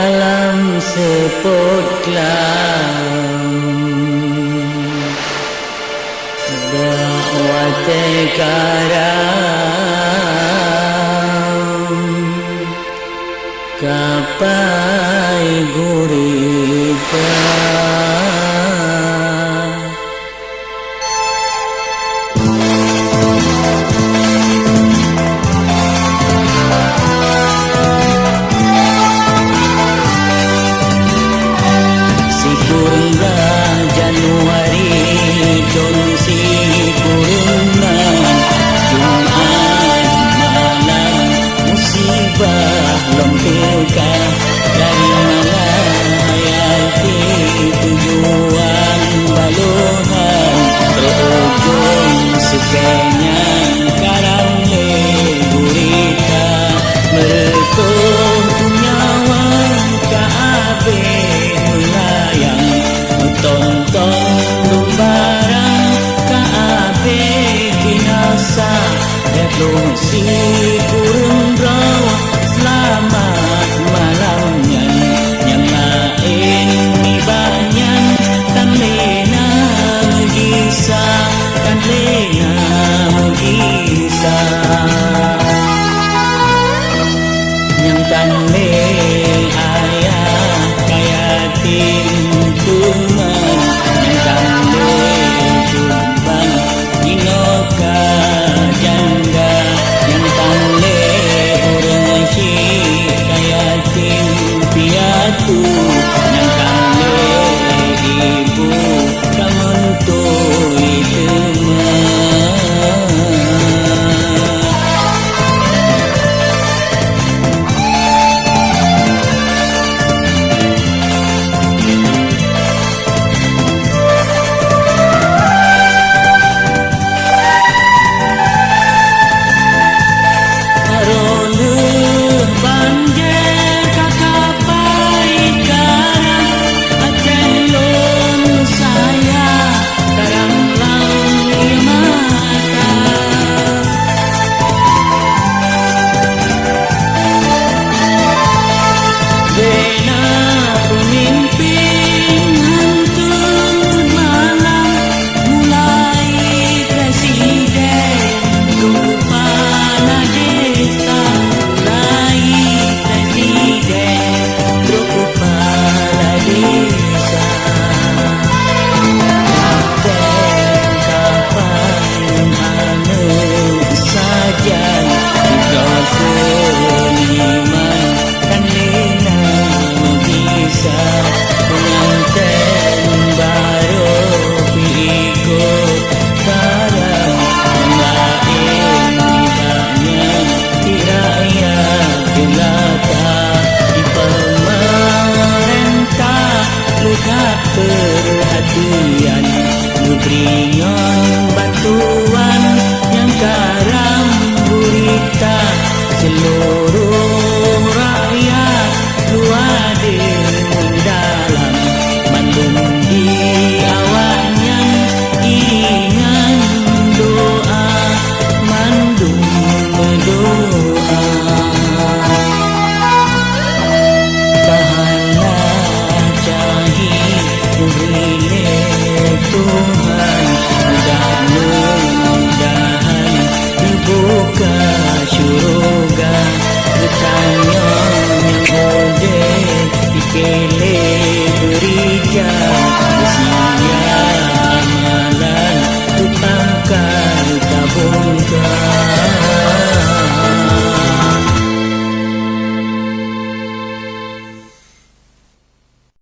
dalam sepot kelam dakwah karam kapai gurita dari Malahayati tujuan Baluhan berujung sukanya karang gurita meretuh nyawa kaabe melayang tonton barang kaabe kinasa si kurung rawa selamat malamnya yang lain ibanyan kan lena gisa kan lena gisa yang kan le ayah kaya tintuman yang kan le tumbang inoka janda yang kan le kaya piatu yang kale ibu kamuntui perhatian berikan bantuan yang karam gurita seluruh rakyat luade dalam mandung di awalnya iringan doa mandung berdoa bahala cahaya Tuhan mudah-mudahan dibuka surga bertanya yang boleh dipilih